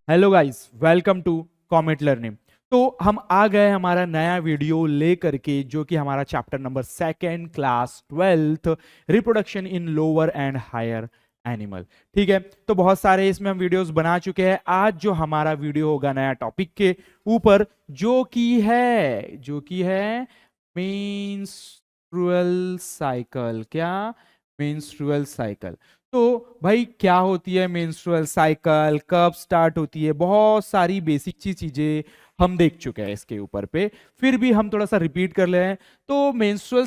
Hello guys, welcome to Comet Learning. तो हम आ गए हमारा नया वीडियो लेकर के, जो कि हमारा chapter number second, class 12th, reproduction in lower and higher animal. ठीक है, तो बहुत सारे इसमें हम वीडियोस बना चुके हैं। आज जो हमारा वीडियो होगा नया टॉपिक के ऊपर, जो कि है मेंस्ट्रुअल साइकिल। क्या? Menstrual cycle. तो भाई क्या होती है मेंस्ट्रुअल साइकिल, कब स्टार्ट होती है, बहुत सारी बेसिक सी चीजें हम देख चुके हैं इसके ऊपर पे। फिर भी हम थोड़ा सा रिपीट कर ले हैं। तो मेंस्ट्रुअल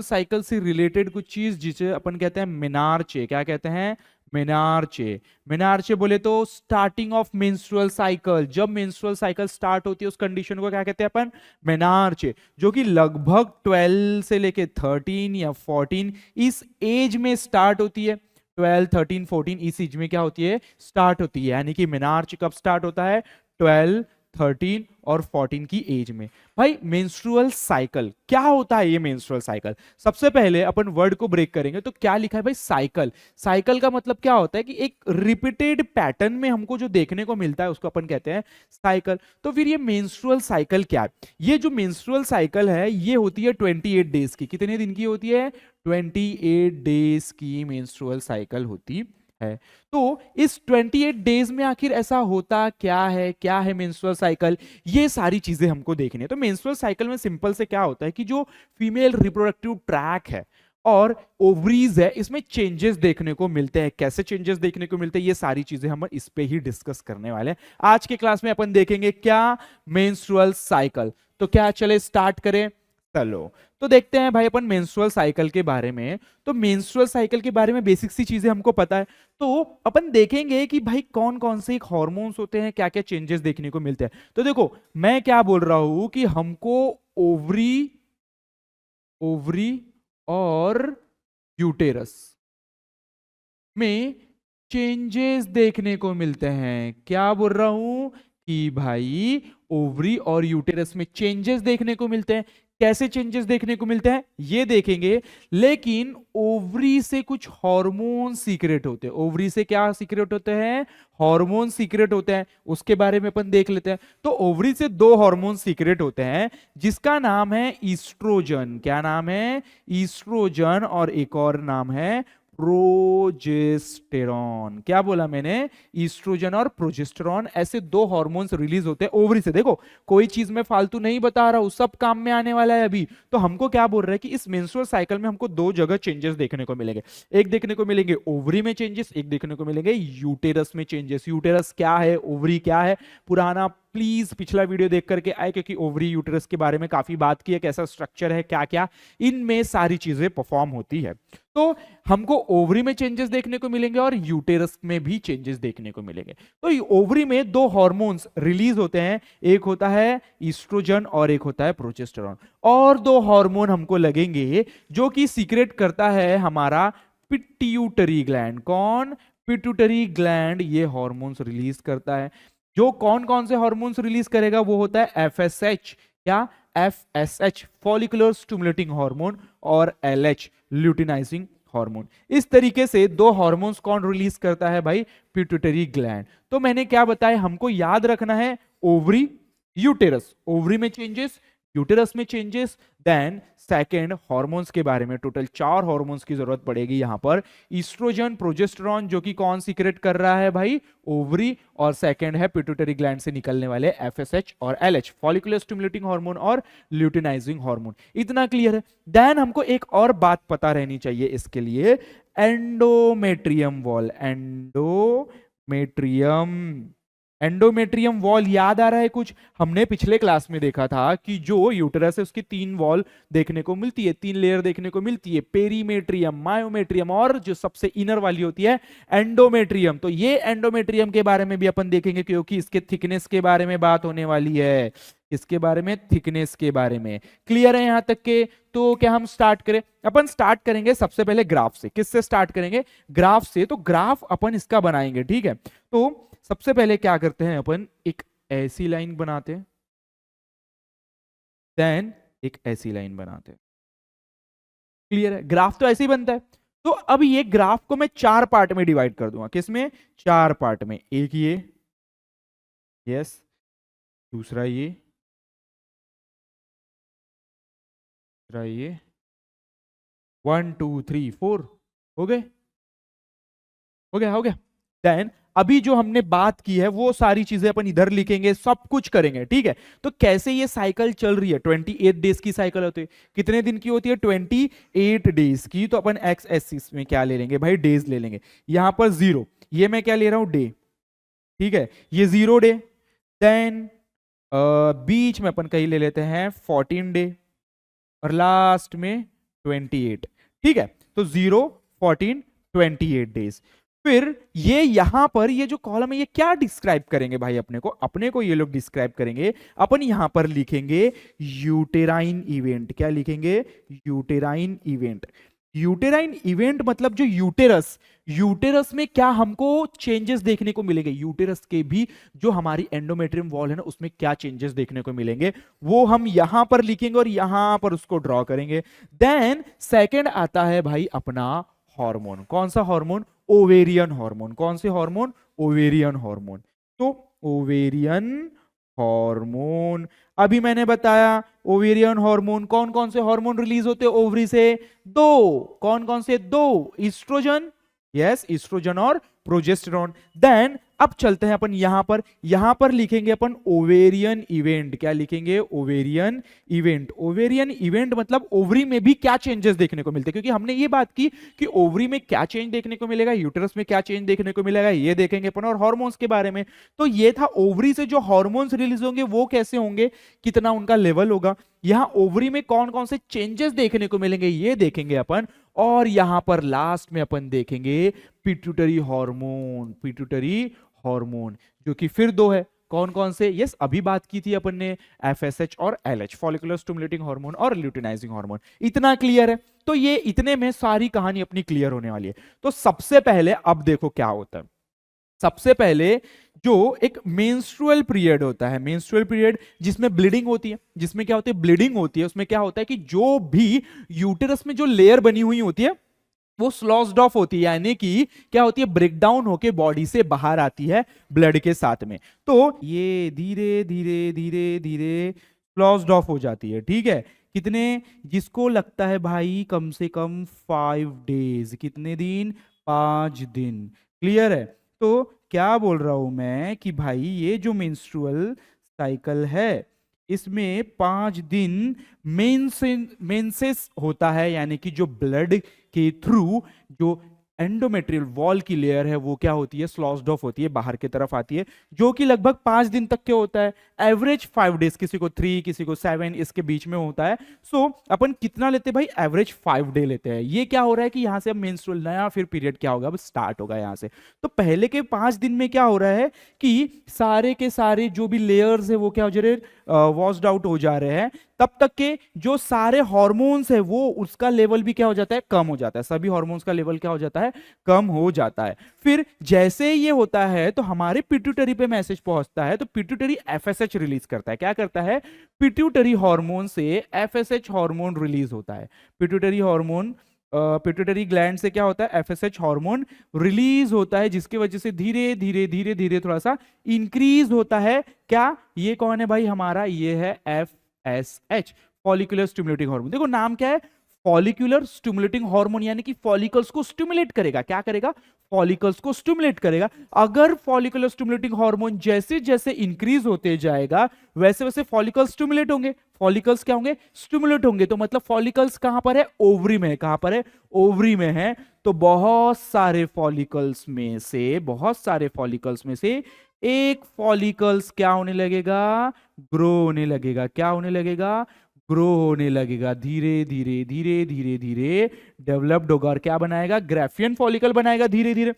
साइकिल से रिलेटेड कुछ चीज जिसे अपन कहते हैं मेनार्चे। क्या कहते हैं? मेनार्चे। मेनार्चे बोले तो स्टार्टिंग ऑफ मेंस्ट्रुअल साइकिल, जब मेंस्ट्रुअल साइकिल स्टार्ट होती है उस कंडीशन को क्या कहते हैं अपन? मेनार्चे। जो कि लगभग 12 से लेके 13 या 14 इस एज में स्टार्ट होती है। 12, 13, 14 इस एज में क्या होती है? स्टार्ट होती है। यानी कि मेनार्च कब स्टार्ट होता है? 12, 13 और 14 की एज में। भाई मेंस्ट्रुअल साइकिल क्या होता है? ये मेंस्ट्रुअल साइकिल, सबसे पहले अपन वर्ड को ब्रेक करेंगे तो क्या लिखा है भाई? साइकिल। साइकिल का मतलब क्या होता है कि एक रिपीटेड पैटर्न में हमको जो देखने को मिलता है उसको अपन कहते हैं साइकिल। तो फिर ये मेंस्ट्रुअल साइकिल क्या है? ये जो मेंस्ट्रुअल साइकिल है ये होती है 28 डेज की। कितने दिन की होती है? 28 डेज की मेंस्ट्रुअल साइकिल होती है। तो इस 28 डेज में आखिर ऐसा होता क्या है मेंस्ट्रुअल साइकिल, ये सारी चीजें हमको देखनी है। तो मेंस्ट्रुअल साइकिल में सिंपल से क्या होता है कि जो फीमेल रिप्रोडक्टिव ट्रैक है और ओवरीज है, इसमें चेंजेस देखने को मिलते हैं। कैसे चेंजेस देखने को मिलते हैं, ये सारी चीजें हम इस पे ही डिस्कस करने वाले हैं आज के क्लास में। अपन देखेंगे क्या? Menstrual cycle. तो क्या चले स्टार्ट करें? चलो तो देखते हैं भाई अपन मेंस्ट्रुअल साइकिल के बारे में। तो मेंस्ट्रुअल साइकिल के बारे में बेसिक सी चीजें हमको पता है। तो अपन देखेंगे कि भाई कौन कौन से हार्मोन्स होते हैं, क्या क्या चेंजेस देखने को मिलते हैं। तो देखो मैं क्या बोल रहा हूं कि हमको ओवरी ओवरी और यूटेरस में चेंजेस देखने को मिलते हैं। क्या बोल रहा हूं कि भाई ओवरी और यूटेरस में चेंजेस देखने को मिलते हैं। कैसे चेंजेस देखने को मिलते हैं ये देखेंगे। लेकिन ओवरी से कुछ हार्मोन सीक्रेट होते हैं। ओवरी से क्या सीक्रेट होते हैं? हार्मोन सीक्रेट होते हैं। उसके बारे में अपन देख लेते हैं। तो ओवरी से दो हार्मोन सीक्रेट होते हैं जिसका नाम है ईस्ट्रोजन। क्या नाम है? ईस्ट्रोजन। और एक और नाम है प्रोजेस्टेरॉन। क्या बोला मैंने? ईस्ट्रोजन और प्रोजेस्टेरॉन, ऐसे दो हार्मोन्स रिलीज होते हैं ओवरी से। देखो कोई चीज में फालतू नहीं बता रहा हूं, सब काम में आने वाला है अभी। तो हमको क्या बोल रहा है कि इस मेंस्ट्रुअल साइकिल में हमको दो जगह चेंजेस देखने को मिलेंगे। एक देखने को मिलेंगे ओवरी में चेंजेस, एक देखने को मिलेंगे यूटेरस में चेंजेस। यूटेरस क्या है, ओवरी क्या है, पुराना प्लीज पिछला वीडियो देख करके आए, क्योंकि ओवरी यूटेरस के बारे में काफी बात की है, कैसा स्ट्रक्चर है, क्या क्या इनमें सारी चीजें परफॉर्म होती है। तो हमको ओवरी में चेंजेस देखने को मिलेंगे और यूटेरस में भी चेंजेस देखने को मिलेंगे। तो ओवरी में दो हार्मोन्स रिलीज होते हैं, एक होता है ईस्ट्रोजन और एक होता है प्रोजेस्टेरॉन। और दो हार्मोन हमको लगेंगे जो कि सीक्रेट करता है हमारा पिट्यूटरी ग्लैंड। कौन? पिट्यूटरी ग्लैंड ये हार्मोन्स रिलीज करता है। जो कौन कौन से हार्मोन्स रिलीज करेगा वो होता है एफएसएच। क्या? एफएसएच फॉलिकुलर स्टिमुलेटिंग हार्मोन, और एलएच ल्यूटिनाइजिंग हार्मोन। इस तरीके से दो हार्मोन्स कौन रिलीज करता है भाई? Pituitary gland. तो मैंने क्या बताया, हमको याद रखना है ओवरी यूटेरस। ओवरी में चेंजेस, यूटेरस में चेंजेस, देन सेकेंड हार्मोन्स के बारे में टोटल 4 हार्मोन्स की जरूरत पड़ेगी यहां पर। ईस्ट्रोजन, प्रोजेस्टेरॉन जो कि कौन सीक्रेट कर रहा है भाई? ओवरी। और सेकेंड है पिट्यूटरी ग्लैंड से निकलने वाले एफएसएच और एलएच फॉलिकुलर स्टिमुलेटिंग हार्मोन और ल्यूटिनाइजिंग हार्मोन। इतना क्लियर है। देन हमको एक और बात पता रहनी चाहिए इसके लिए, endometrium wall. Endometrium, endometrium wall याद आ रहा है कुछ? हमने पिछले क्लास में देखा था कि जो यूटेरस है उसकी 3 वॉल देखने को मिलती है, 3 लेयर देखने को मिलती है, पेरीमेट्रियम, मायोमेट्रियम और जो सबसे इनर वाली होती है एंडोमेट्रियम। तो ये एंडोमेट्रियम के बारे में भी अपन देखेंगे, क्योंकि इसके थिकनेस के बारे में बात होने वाली है। इसके बारे में, थिकनेस के बारे में। क्लियर है यहां तक के? तो क्या हम स्टार्ट करें? अपन स्टार्ट करेंगे सबसे पहले ग्राफ से। किससे स्टार्ट करेंगे? ग्राफ से। तो ग्राफ अपन इसका बनाएंगे, ठीक है। तो सबसे पहले क्या करते हैं अपन, एक ऐसी लाइन बनाते हैं, देन एक ऐसी लाइन बनाते हैं। क्लियर है? ग्राफ तो ऐसे ही बनता है। तो अब ये ग्राफ को मैं 4 पार्ट में डिवाइड कर दूंगा। किसमें? 4 पार्ट में। एक ये, यस, दूसरा ये, दूसरा ये, 1 2 3 4, हो गए, हो गया, हो गया। देन अभी जो हमने बात की है वो सारी चीजें अपन इधर लिखेंगे, सब कुछ करेंगे, ठीक है। तो कैसे ये साइकिल चल रही है, 28 डेज की साइकिल होती है। कितने दिन की होती है? 28 डेज की। तो अपन एक्स एक्सिस में क्या ले लेंगे भाई? डेज ले लेंगे। यहां पर 0, ये मैं क्या ले रहा हूं? डे, ठीक है, ये 0 डे। देन बीच में अपन कहीं ले लेते हैं 14 डे, और लास्ट में 28, ठीक है। तो 0 14 28 डेज। फिर ये यहां पर ये जो कॉलम है ये क्या डिस्क्राइब करेंगे भाई? अपने को ये लोग डिस्क्राइब करेंगे। अपन यहां पर लिखेंगे यूटेराइन इवेंट। क्या लिखेंगे? Uterine event. यूटेराइन इवेंट मतलब जो यूटेरस, यूटेरस में क्या हमको चेंजेस देखने को मिलेंगे, यूटेरस के भी जो हमारी एंडोमेट्रियम वॉल है ना उसमें क्या चेंजेस देखने को मिलेंगे, वो हम यहां पर लिखेंगे और यहां पर उसको ड्रॉ करेंगे। देन सेकंड आता है भाई अपना हार्मोन। कौन सा हार्मोन? Ovarian hormone. कौन से हार्मोन? Ovarian hormone. तो ओवेरियन हार्मोन, अभी मैंने बताया ओवेरियन हार्मोन, कौन कौन से हार्मोन रिलीज होते हैं ओवरी से? 2। कौन कौन से? 2, ईस्ट्रोजन, यस, ईस्ट्रोजन और प्रोजेस्टेरॉन। देन अब चलते हैं अपन यहां पर लिखेंगे अपन ओवेरियन इवेंट। क्या लिखेंगे? Ovarian event. ओवेरियन इवेंट मतलब ओवरी में भी क्या चेंजेस देखने को मिलते हैं, क्योंकि हमने ये बात की कि ओवरी में क्या चेंज देखने को मिलेगा, यूटेरस में क्या चेंज देखने को मिलेगा, ये देखेंगे अपन, और हार्मोन्स के बारे में। तो ये था ओवरी से जो हार्मोन्स रिलीज होंगे वो कैसे होंगे, कितना उनका लेवल होगा, यहां ओवरी में कौन कौन से चेंजेस देखने को मिलेंगे ये देखेंगे अपन। और यहां पर लास्ट में अपन देखेंगे पिट्यूटरी हार्मोन। पिट्यूटरी हार्मोन जो कि फिर 2 है। कौन कौन से? यस, अभी बात की थी अपन ने, एफएसएच और एलएच, फॉलिकुलर स्टिमुलेटिंग हार्मोन और ल्यूटिनाइजिंग हार्मोन। इतना क्लियर है? तो ये इतने में सारी कहानी अपनी क्लियर होने वाली है। तो सबसे पहले अब देखो क्या होता है। सबसे पहले जो एक मेंस्ट्रुअल पीरियड होता है, मेंस्ट्रुअल पीरियड जिसमें ब्लीडिंग होती है, जिसमें क्या होती है? ब्लीडिंग होती है। उसमें क्या होता है कि जो भी यूटेरस में जो लेयर बनी हुई होती है वो स्लॉस्ड ऑफ होती है, यानी कि क्या होती है? ब्रेकडाउन होके बॉडी से बाहर आती है ब्लड के साथ में। तो ये धीरे धीरे धीरे धीरे स्लॉस्ड ऑफ हो जाती है, ठीक है। कितने? जिसको लगता है भाई कम से कम 5 डेज। कितने दिन? 5 दिन। क्लियर है? तो क्या बोल रहा हूं मैं कि भाई ये जो मेंस्ट्रुअल साइकिल है इसमें 5 दिन मेंसेस होता है, यानी कि जो ब्लड के थ्रू जो एंडोमेट्रियल वॉल की लेयर है वो क्या होती है? स्लॉस्ड ऑफ होती है, बाहर की तरफ आती है, जो कि लगभग 5 दिन तक के होता है। एवरेज 5 डेज, किसी को 3, किसी को 7, इसके बीच में होता है। सो अपन कितना लेते हैं भाई? एवरेज 5 डे लेते हैं। ये क्या हो रहा है कि यहां से अब मेंस्ट्रुअल नया फिर पीरियड क्या होगा? अब स्टार्ट होगा यहां से। तो पहले के 5 दिन में क्या हो रहा है कि सारे के सारे जो भी लेयर्स है वो क्या हो जा रहे हैं? वॉश्ड आउट हो जा रहे हैं। तब तक के जो सारे हार्मोन्स है वो उसका लेवल भी क्या हो जाता है? कम हो जाता है। सभी हार्मोन्स का लेवल क्या हो जाता है? कम हो जाता है। फिर जैसे ये होता है तो हमारे पिट्यूटरी पे मैसेज पहुंचता है, तो पिट्यूटरी एफएसएच रिलीज करता है। क्या करता है? पिट्यूटरी हार्मोन से एफएसएच हार्मोन रिलीज होता है। पिट्यूटरी हार्मोन, पिट्यूटरी ग्लैंड से क्या होता है? एफएसएच हार्मोन रिलीज होता है, जिसकी वजह से धीरे धीरे धीरे धीरे थोड़ा सा इंक्रीज होता है। क्या? ये कौन है भाई हमारा? ये है एफएसएच, फॉलिकुलर स्टिमुलेटिंग हार्मोन। देखो नाम क्या है? फॉलिकुलर स्टिमुलेटिंग हार्मोन, यानी कि फॉलिकल्स को स्टिमुलेट करेगा। क्या करेगा? फॉलिकल्स को स्टिमुलेट करेगा। अगर फॉलिकुलर स्टिमुलेटिंग हार्मोन जैसे जैसे इंक्रीज होते जाएगा वैसे वैसे फॉलिकल्स स्टिमुलेट होंगे। फॉलिकल्स क्या होंगे? स्टिमुलेट होंगे। तो मतलब फॉलिकल्स कहां पर है? ओवरी में है। कहां पर है? ओवरी में है। तो बहुत सारे फॉलिकल्स में से, बहुत सारे फॉलिकल्स में से एक फॉलिकल्स क्या होने लगेगा? ग्रो होने लगेगा। क्या होने लगेगा? ग्रो होने लगेगा। धीरे धीरे धीरे धीरे धीरे डेवलप्ड होगा और क्या बनाएगा? ग्राफियन फॉलिकल बनाएगा धीरे धीरे।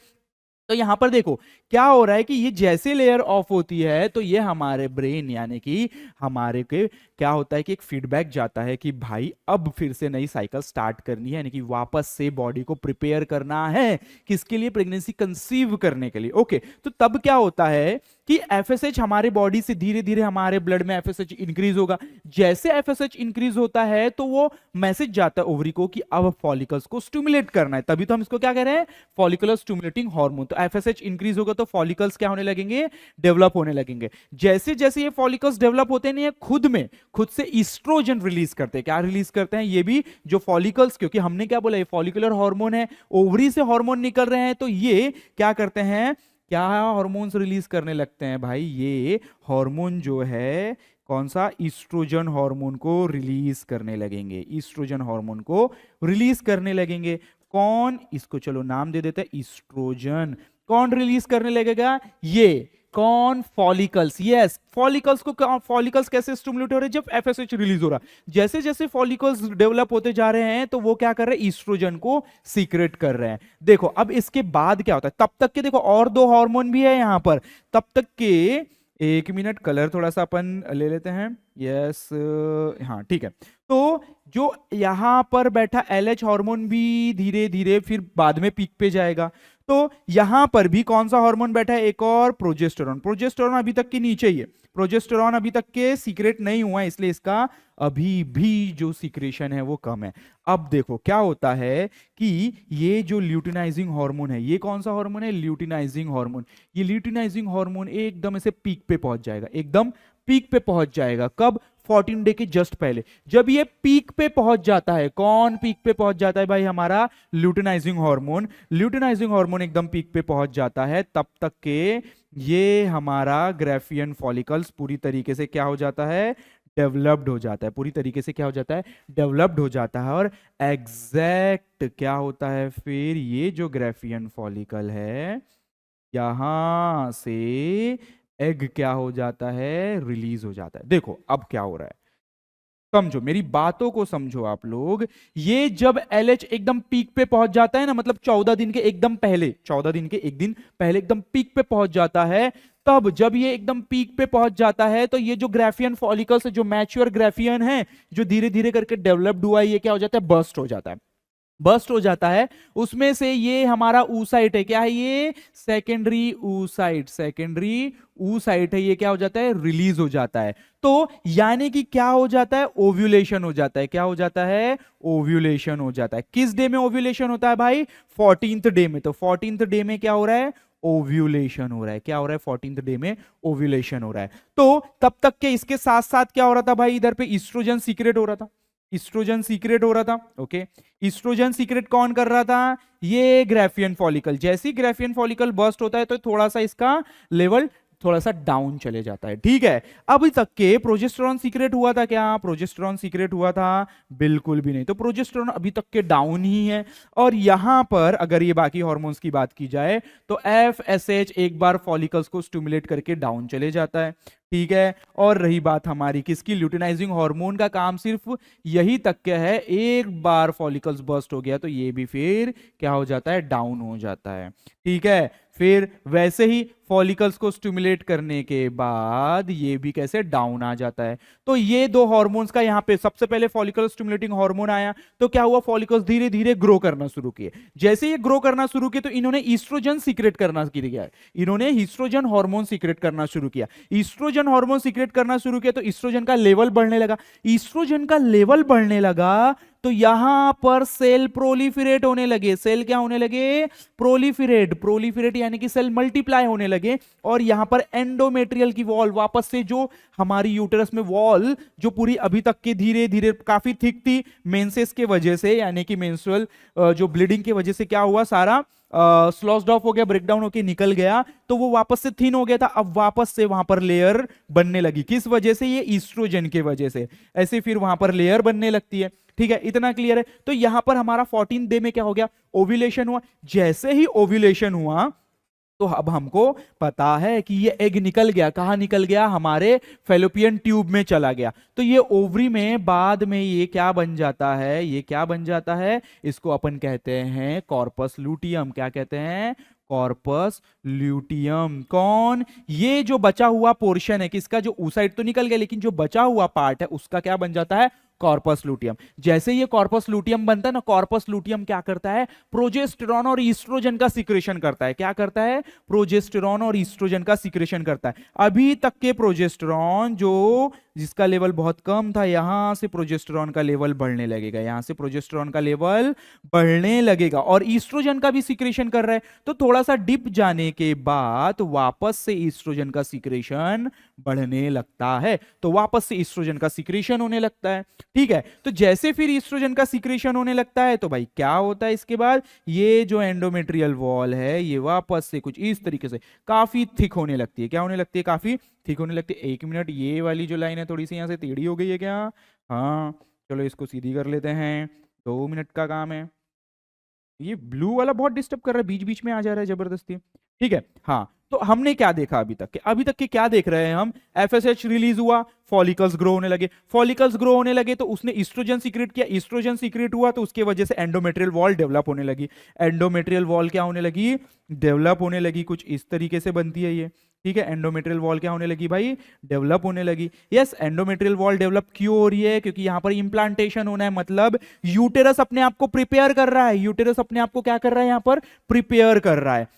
तो यहां पर देखो क्या हो रहा है कि ये जैसे लेयर ऑफ होती है तो ये हमारे ब्रेन यानी कि हमारे के क्या होता है कि एक फीडबैक जाता है कि भाई अब फिर से नई साइकिल स्टार्ट करनी है, यानी कि वापस से बॉडी को प्रिपेयर करना है किसके लिए, प्रेगनेंसी कंसीव करने के लिए। ओके, तो तब क्या होता है कि एफएसएच हमारे बॉडी से धीरे धीरे हमारे ब्लड में एफएसएच इंक्रीज होगा। जैसे एफएसएच इंक्रीज होता है तो वो मैसेज जाता है ओवरी को कि अब फॉलिकल्स को स्टिमुलेट करना है, तभी तो हम इसको क्या कह रहे हैं, फॉलिकुलर स्टिमुलेटिंग हार्मोन। तो एफएसएच इंक्रीज होगा तो फॉलिकल्स क्या होने लगेंगे, डेवलप होने लगेंगे। जैसे जैसे ये फॉलिकल्स डेवलप होते हैं, खुद से ईस्ट्रोजन रिलीज करते हैं। क्या रिलीज करते हैं, ये भी जो फॉलिकल्स, क्योंकि हमने क्या बोला ये फॉलिकुलर हार्मोन है, ओवरी से हार्मोन निकल रहे हैं, तो ये क्या करते हैं, क्या हार्मोन्स रिलीज करने लगते हैं भाई, ये हार्मोन जो है कौन सा, ईस्ट्रोजन हार्मोन को रिलीज करने लगेंगे, ईस्ट्रोजन हार्मोन को रिलीज करने लगेंगे। कौन, इसको चलो नाम दे देते हैं ईस्ट्रोजन। कौन रिलीज करने लगेगा, ये कौन, फॉलिकल्स। यस, फॉलिकल्स को, फॉलिकल्स कैसे स्टिमुलेट हो रहे हैं, जब एफएसएच रिलीज हो रहा है। जैसे जैसे फॉलिकल्स डेवलप होते जा रहे हैं तो वो क्या कर रहे हैं, ईस्ट्रोजन को सीक्रेट कर रहे हैं। देखो अब इसके बाद क्या होता है, तब तक के देखो और दो हार्मोन भी है यहां पर, तब तक के, एक मिनट कलर थोड़ा सा अपन ले लेते हैं। यस, हाँ ठीक है। तो जो यहां पर बैठा एलएच हार्मोन भी धीरे धीरे फिर बाद में पीक पे जाएगा। तो यहां पर भी कौन सा हार्मोन बैठा है, एक और प्रोजेस्टेरॉन। प्रोजेस्टेरॉन अभी तक के नीचे ही है, प्रोजेस्टेरॉन अभी तक के सीक्रेट नहीं हुआ है, इसलिए इसका अभी भी जो सीक्रेशन है वो कम है। अब देखो क्या होता है कि ये जो ल्यूटिनाइजिंग हार्मोन है, ये कौन सा हार्मोन है, ल्यूटिनाइजिंग हार्मोन। ये ल्यूटिनाइजिंग हार्मोन एकदम ऐसे पीक पे पहुंच जाएगा, एकदम पीक पे पहुंच जाएगा। कब, 14 डे के जस्ट पहले। जब ये पीक पे पहुंच जाता है, कौन पीक पे पहुंच जाता है भाई, हमारा ल्यूटिनाइजिंग हार्मोन। ल्यूटिनाइजिंग हार्मोन एकदम पीक पे पहुंच जाता है, तब तक के ये हमारा ग्राफियन फॉलिकल्स पूरी तरीके से क्या हो जाता है, डेवलप्ड हो जाता है, पूरी तरीके से क्या हो जाता है, डेवलप्ड हो जाता है। और एग्जैक्ट क्या होता है फिर, ये जो ग्राफियन फॉलिकल है यहां से एग क्या हो जाता है, रिलीज हो जाता है। देखो अब क्या हो रहा है, समझो मेरी बातों को, समझो आप लोग। ये जब एलएच एकदम पीक पे पहुंच जाता है ना, मतलब 14 दिन के एकदम पहले, 14 दिन के एक दिन पहले एकदम पीक पे पहुंच जाता है, तब जब ये एकदम पीक पे पहुंच जाता है तो ये जो ग्राफियन फॉलिकल्स है, जो मैच्योर ग्राफियन है, जो धीरे धीरे करके डेवलप्ड हुआ है, ये क्या हो जाता है, बर्स्ट हो जाता है। बर्स्ट हो जाता है, उसमें से ये हमारा ऊसाइट है, क्या है ये, सेकेंडरी ऊसाइट, सेकेंडरी ऊसाइट है, ये क्या हो जाता है, रिलीज हो जाता है। तो यानी कि क्या हो जाता है, ओव्यूलेशन हो जाता है। क्या हो जाता है, ओव्यूलेशन हो जाता है। किस डे में ओव्यूलेशन होता है भाई, 14th डे में। तो 14th डे में क्या हो रहा है, ओव्यूलेशन हो रहा है। क्या हो रहा है, 14th डे में ओव्यूलेशन हो रहा है। तो तब तक के इसके साथ साथ क्या हो रहा था भाई, इधर पे ईस्ट्रोजन सीक्रेट हो रहा था, ईस्ट्रोजन सीक्रेट हो रहा था। ओके, ईस्ट्रोजन सीक्रेट कौन कर रहा था, ये ग्राफियन फॉलिकल। जैसे ही ग्राफियन फॉलिकल बर्स्ट होता है तो थोड़ा सा इसका लेवल थोड़ा सा डाउन चले जाता है, ठीक है। अभी तक के प्रोजेस्टेरॉन सीक्रेट हुआ था क्या, प्रोजेस्टेरॉन सीक्रेट हुआ था, बिल्कुल भी नहीं। तो प्रोजेस्टेरॉन अभी तक के डाउन ही है। और यहां पर अगर ये बाकी हार्मोन्स की बात की जाए तो एफएसएच एक बार फॉलिकल्स को स्टिमुलेट करके डाउन चले जाता है, ठीक है। और रही बात हमारी किसकी, ल्यूटिनाइजिंग हार्मोन का काम सिर्फ यही तक क्या है, एक बार फॉलिकल्स बर्स्ट हो गया तो ये भी फिर क्या हो जाता है, डाउन हो जाता है, ठीक है। फिर वैसे ही फॉलिकल्स को स्टिमुलेट करने के बाद ये भी कैसे डाउन आ जाता है। तो ये दो हार्मोन्स का यहां पे सबसे पहले फॉलिकल स्टिमुलेटिंग हार्मोन आया तो क्या हुआ, फॉलिकल्स धीरे धीरे ग्रो करना शुरू किए। जैसे ये ग्रो करना शुरू किए तो इन्होंने ईस्ट्रोजन सीक्रेट करना किया, इन्होंने ईस्ट्रोजन हार्मोन सीक्रेट करना शुरू किया। ईस्ट्रोजन हार्मोन सीक्रेट करना शुरू किया तो ईस्ट्रोजन का लेवल बढ़ने लगा। ईस्ट्रोजन का लेवल बढ़ने लगा तो यहां पर सेल प्रोलिफरेट होने लगे। सेल क्या होने लगे, प्रोलिफरेट। प्रोलिफरेट यानी कि सेल मल्टीप्लाई होने लगे। और यहां पर एंडोमेट्रियल की वॉल, वापस से जो हमारी यूटेरस में वॉल जो पूरी अभी तक के धीरे धीरे काफी थिक थी मेंसेस के वजह से, यानी कि मेंस्ट्रुअल जो ब्लीडिंग की वजह से क्या हुआ, सारा स्लॉस्ड ऑफ हो गया, ब्रेकडाउन होके निकल गया, तो वो वापस से थिन हो गया था। अब वापस से वहां पर लेयर बनने लगी। किस वजह से, ये ईस्ट्रोजन के वजह से। ऐसे फिर वहां पर लेयर बनने लगती है, ठीक है। इतना क्लियर है। तो यहां पर हमारा 14 डे में क्या हो गया, ओव्यूलेशन हुआ। जैसे ही ओव्यूलेशन हुआ तो अब हमको पता है कि ये एग निकल गया। कहां निकल गया, हमारे फेलोपियन ट्यूब में चला गया। तो ये ओवरी में बाद में ये क्या बन जाता है, ये क्या बन जाता है, इसको अपन कहते हैं कॉर्पस लूटियम। क्या कहते हैं, कॉर्पस ल्यूटियम। कौन? ये जो बचा हुआ पोर्शन है किसका, जो ऊसाइड तो निकल गया लेकिन जो बचा हुआ पार्ट है उसका क्या बन जाता है, कॉर्पस लूटियम। जैसे ये कॉर्पस लूटियम बनता है ना, कॉर्पस लूटियम क्या करता है, प्रोजेस्टेरॉन और ईस्ट्रोजन का सिक्रेशन करता है। क्या करता है? प्रोजेस्टेरॉन और ईस्ट्रोजन का सिक्रेशन करता है। अभी तक के प्रोजेस्टेरॉन जो जिसका लेवल बहुत कम था, यहां से प्रोजेस्टेरॉन का लेवल बढ़ने लगेगा, यहां से प्रोजेस्टेरॉन का लेवल बढ़ने लगेगा और ईस्ट्रोजन का भी सिक्रेशन कर रहा है। तो थोड़ा सा डिप जाने के बाद वापस से ईस्ट्रोजन का सिक्रेशन बढ़ने लगता है, तो वापस से ईस्ट्रोजन का सिक्रेशन होने लगता है। ठीक है, तो जैसे फिर ईस्ट्रोजन का सिक्रेशन होने लगता है तो भाई क्या होता है इसके बाद, ये जो एंडोमेट्रियल वॉल है ये वापस से कुछ इस तरीके से काफी थिक होने लगती है। क्या होने लगती है? काफी थिक होने लगती है। एक मिनट, ये वाली जो लाइन है थोड़ी सी यहां से टेढ़ी हो गई है क्या? हाँ, चलो इसको सीधी कर लेते हैं, 2 मिनट का काम है। ये ब्लू वाला बहुत डिस्टर्ब कर रहा है, बीच बीच में आ जा रहा है जबरदस्ती। ठीक है, हाँ, तो हमने क्या देखा अभी तक के? अभी तक के क्या देख रहे हैं हम? एफएसएच रिलीज हुआ, फॉलिकल्स ग्रो होने लगे, फॉलिकल्स ग्रो होने लगे तो उसने ईस्ट्रोजन सीक्रेट किया, ईस्ट्रोजन सीक्रेट हुआ तो उसके वजह से एंडोमेट्रियल वॉल डेवलप होने लगी। एंडोमेट्रियल वॉल क्या होने लगी? डेवलप होने लगी, कुछ इस तरीके से बनती है ये। ठीक है, एंडोमेट्रियल वॉल क्या होने लगी भाई? डेवलप होने लगी। यस, एंडोमेट्रियल वॉल डेवलप क्यों हो रही है? क्योंकि यहां पर इंप्लांटेशन होना है, मतलब यूटेरस अपने आप को प्रिपेयर कर रहा है। यूटेरस अपने आप को क्या कर रहा है? यहां पर प्रिपेयर कर रहा है।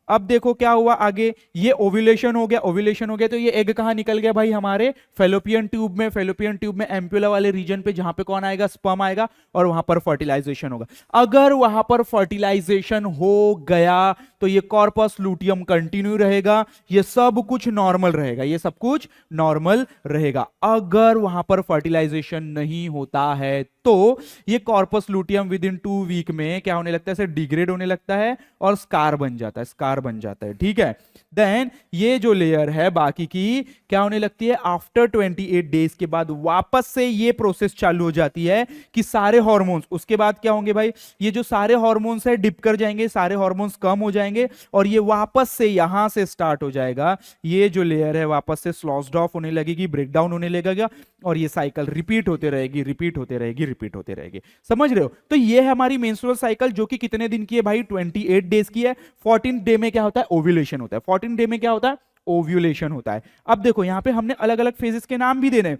अब देखो क्या हुआ आगे, ये ओव्यूलेशन हो गया, ओव्यूलेशन हो गया तो ये एग कहां निकल गया भाई? हमारे फेलोपियन ट्यूब में। फेलोपियन ट्यूब में एम्पुला वाले रीजन पे, जहां पे कौन आएगा? स्पर्म आएगा और वहां पर फर्टिलाइजेशन होगा। अगर वहां पर फर्टिलाइजेशन हो गया तो ये कॉर्पस लूटियम कंटिन्यू रहेगा, ये सब कुछ नॉर्मल रहेगा, ये सब कुछ नॉर्मल रहेगा। अगर वहां पर फर्टिलाइजेशन नहीं होता है तो ये corpus luteum within 2 week में क्या होने लगता है? डिग्रेड होने लगता है और स्कार बन जाता है, स्कार बन जाता है। ठीक है, देन ये जो लेयर है बाकी की क्या होने लगती है? आफ्टर 28 डेज के बाद वापस से ये प्रोसेस चालू हो जाती है कि सारे हॉर्मोन्स, उसके बाद क्या होंगे भाई? ये जो सारे हॉर्मोन्स है डिप कर जाएंगे, सारे हॉर्मोन्स कम हो जाएंगे और ये वापस से यहां से स्टार्ट हो जाएगा। ये जो लेयर है वापस से स्लॉस्ड ऑफ होने लगेगी, ब्रेकडाउन होने लगेगा और ये साइकिल रिपीट होते रहेगी, रिपीट होते रहेगी, रिपीट होते रहेगी। समझ रहे हो? तो ये है हमारी मेंस्ट्रुअल साइकिल, जो कि कितने दिन की है भाई? 28 डेज की है। 14 डे में क्या होता है? ओव्यूलेशन होता है। 14 डे में क्या होता है? ओव्यूलेशन होता है। अब देखो यहां पे हमने अलग अलग फेजेस के नाम भी देने हैं।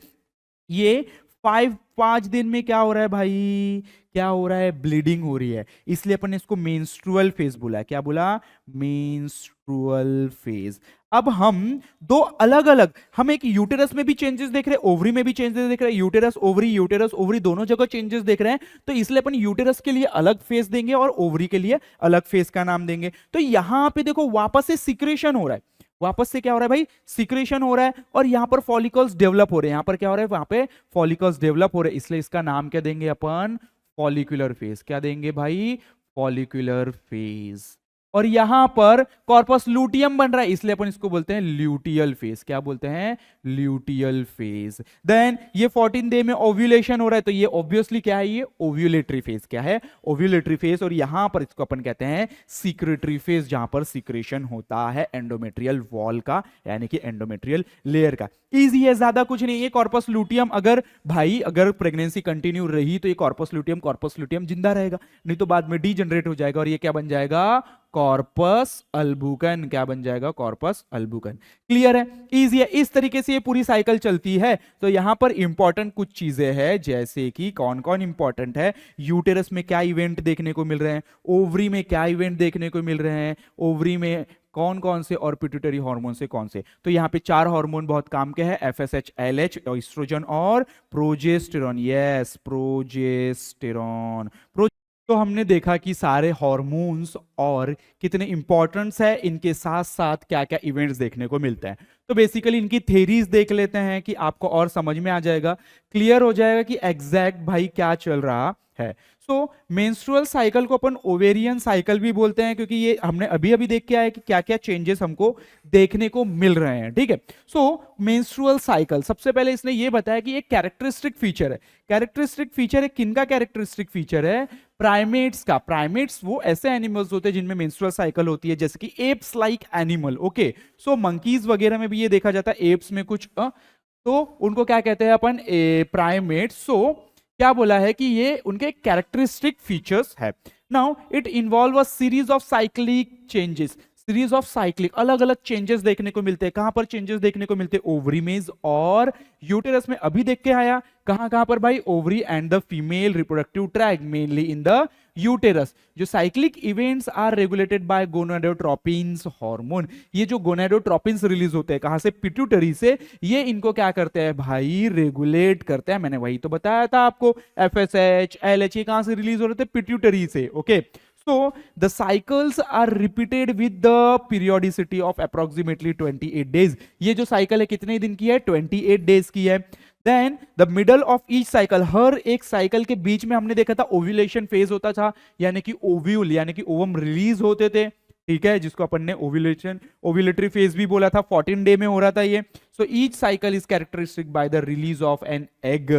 ये 5 दिन में क्या हो रहा है भाई? क्या हो रहा है? ब्लीडिंग हो रही है, इसलिए अपन ने इसको मेंस्ट्रुअल फेज बोला है। क्या बोला? Menstrual phase. अब हम दो अलग अलग, हम एक यूटेरस में भी चेंजेस देख रहे हैं, ओवरी में भी चेंजेस देख रहे हैं, यूटेरस ओवरी दोनों जगह चेंजेस देख रहे हैं। तो इसलिए अपन यूटेरस के लिए अलग फेज देंगे और ओवरी के लिए अलग फेज का नाम देंगे। तो यहां पे देखो वापस से सिक्रेशन हो रहा है, वापस से क्या हो रहा है भाई? सिक्रेशन हो रहा है और यहां पर फॉलिकल्स डेवलप हो रहे हैं। यहां पर क्या हो रहा है? वहां पे फॉलिकल्स डेवलप हो रहे हैं, इसलिए इसका नाम क्या देंगे अपन? Follicular phase. क्या देंगे भाई? Follicular phase. और यहां पर कॉर्पस लूटियम बन रहा है, इसलिए अपन इसको बोलते हैं ल्यूटियल फेज। क्या बोलते हैं? Luteal phase. देन ये 14 डे में ओव्यूलेशन हो रहा है, तो ये ऑब्वियसली क्या है? ये ओव्यूलेटरी फेज। क्या है? Ovulatory phase. और यहां पर इसको अपन कहते हैं सीक्रेटरी फेज, जहां पर सीक्रेशन होता है एंडोमेट्रियल वॉल का, यानी कि एंडोमेट्रियल लेयर का। इजी है, ज्यादा कुछ नहीं है। कॉर्पस लूटियम अगर प्रेगनेंसी कंटिन्यू रही तो ये कॉर्पस लूटियम जिंदा रहेगा, नहीं तो बाद में डीजनरेट हो जाएगा और ये क्या बन जाएगा? कॉर्पस अल्बुकन। क्या बन जाएगा? कॉर्पस अल्बुकन। क्लियर है? इजी है। इस तरीके से ये पूरी साइकिल चलती है। तो यहां पर इंपॉर्टेंट कुछ चीजें हैं, जैसे कि कौन कौन इंपॉर्टेंट है? यूटेरस में क्या इवेंट देखने को मिल रहे हैं, ओवरी में क्या इवेंट देखने को मिल रहे हैं, ओवरी में कौन कौन से और पिट्यूटरी हार्मोन से कौन से। तो यहां पे 4 हार्मोन बहुत काम के हैं, एफएसएच, एलएच, ईस्ट्रोजन और प्रोजेस्टेरॉन। Yes, progesterone. तो हमने देखा कि सारे हार्मोन्स और कितने इंपॉर्टेंट्स है, इनके साथ साथ क्या क्या इवेंट्स देखने को मिलते हैं। तो बेसिकली इनकी थेरीज देख लेते हैं कि आपको और समझ में आ जाएगा, क्लियर हो जाएगा कि एग्जैक्ट भाई क्या चल रहा है। सो मेंस्ट्रुअल साइकिल को अपन ओवेरियन साइकिल भी बोलते हैं, क्योंकि ये हमने अभी अभी देख के आए कि क्या क्या चेंजेस हमको देखने को मिल रहे हैं। ठीक है, सो मेंस्ट्रुअल साइकिल, सबसे पहले इसने ये बताया कि एक कैरेक्टरिस्टिक फीचर है। कैरेक्टरिस्टिक फीचर है किनका? कैरेक्टरिस्टिक फीचर है प्राइमेट्स का। प्राइमेट्स वो ऐसे एनिमल्स होते हैं जिनमें मेंस्ट्रुअल साइकिल होती है, जैसे कि एप्स लाइक एनिमल। ओके, सो मंकीज वगैरह में भी ये देखा जाता है, एप्स में कुछ तो उनको क्या कहते हैं अपन? प्राइमेट्स। सो क्या बोला है कि ये उनके कैरेक्टरिस्टिक फीचर्स है। Now it involve a series of cyclic changes, series of cyclic अलग अलग चेंजेस देखने को मिलते हैं। कहां पर चेंजेस देखने को मिलते हैं? ओवरी में और यूटेरस में। अभी देख के आया कहां कहां पर भाई? Ovary and the female reproductive tract, mainly in the uterus. जो cyclic events are regulated by gonadotropins hormone. ये जो गोनाडोट्रोपिन्स रिलीज होते हैं कहां से? पिट्यूटरी से। ये इनको क्या करते हैं भाई? रेगुलेट करते हैं। मैंने वही तो बताया था आपको, एफएसएच, एलएच, ये कहां से रिलीज हो रहे थे? पिट्यूटरी से। Okay, so the cycles are repeated with the periodicity of approximately 28 days। ये जो साइकिल है कितने दिन की है? 28 डेज की है। Then the middle of each cycle, हर एक साइकिल के बीच में हमने देखा था ओव्यूलेशन फेज होता था, यानी कि ओव्यूल यानी कि ओवम रिलीज होते थे, ठीक है, जिसको अपन ने ओव्यूलेशन ओव्यूलेटरी फेज भी बोला था। 14 डे में हो रहा था ये। So each cycle is characteristic by the release of an egg.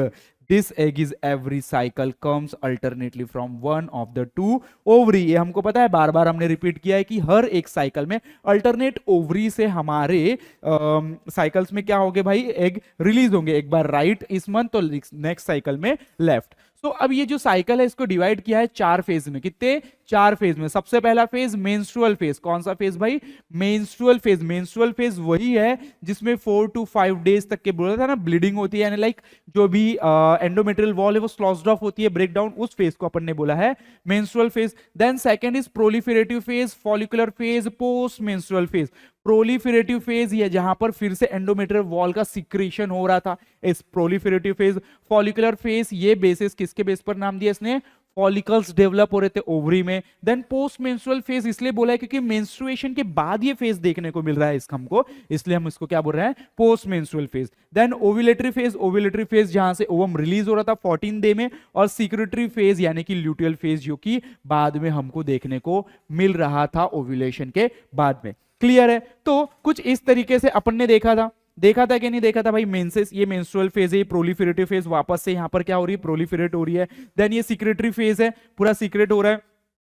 This egg is every cycle comes alternately from one of the two ovary। ये हमको पता है, बार बार हमने रिपीट किया है कि हर एक साइकिल में अल्टरनेट ओवरी से हमारे साइकिल्स में क्या होंगे भाई? एग रिलीज होंगे, एक बार राइट इस मंथ तो नेक्स्ट साइकिल में लेफ्ट। तो अब ये जो साइकिल है इसको डिवाइड किया है 4 फेज में। कितने? 4 फेज में। सबसे पहला फेज मेंस्ट्रुअल फेज। कौन सा फेज भाई? Menstrual phase. मेंस्ट्रुअल फेज वही है जिसमें 4 to 5 डेज तक के बोला था ना ब्लीडिंग होती है, यानी लाइक जो भी एंडोमेट्रियल वॉल है वो स्लॉस्ड ऑफ होती है, ब्रेकडाउन, उस फेज को अपन ने बोला है menstrual phase. Then second is proliferative phase, follicular phase, post menstrual phase. Proliferative phase ये जहां पर फिर से एंडोमेट्रियल वॉल का सिक्रेशन हो रहा था, इस प्रोलिफरेटिव फेज। फॉलिकुलर फेज ये बेसिस किसके बेस पर नाम दिया इसने? फॉलिकल्स डेवलप हो रहे थे ओवरी में। देन पोस्ट मेंस्ट्रुअल फेज इसलिए बोला है क्योंकि मेंस्ट्रुएशन के बाद ये फेज देखने को मिल रहा है हमको, इसलिए हम इसको क्या बोल रहे हैं? Post menstrual phase. Then ovulatory phase, ovulatory phase जहां से ओवम रिलीज हो रहा था 14 डे में। और सिक्रेटरी फेज यानी कि ल्यूटियल फेज जो कि बाद में हमको देखने को मिल रहा था ओव्यूलेशन के बाद में। क्लियर है? तो कुछ इस तरीके से अपन ने देखा था कि नहीं देखा था भाई? मेंसेस, ये मेंस्ट्रुअल फेज है, प्रोलिफरेटिव फेज वापस से यहां पर क्या हो रही है? प्रोलिफरेट हो रही है। देन ये सिक्रेटरी फेज है, पूरा सीक्रेट हो रहा है।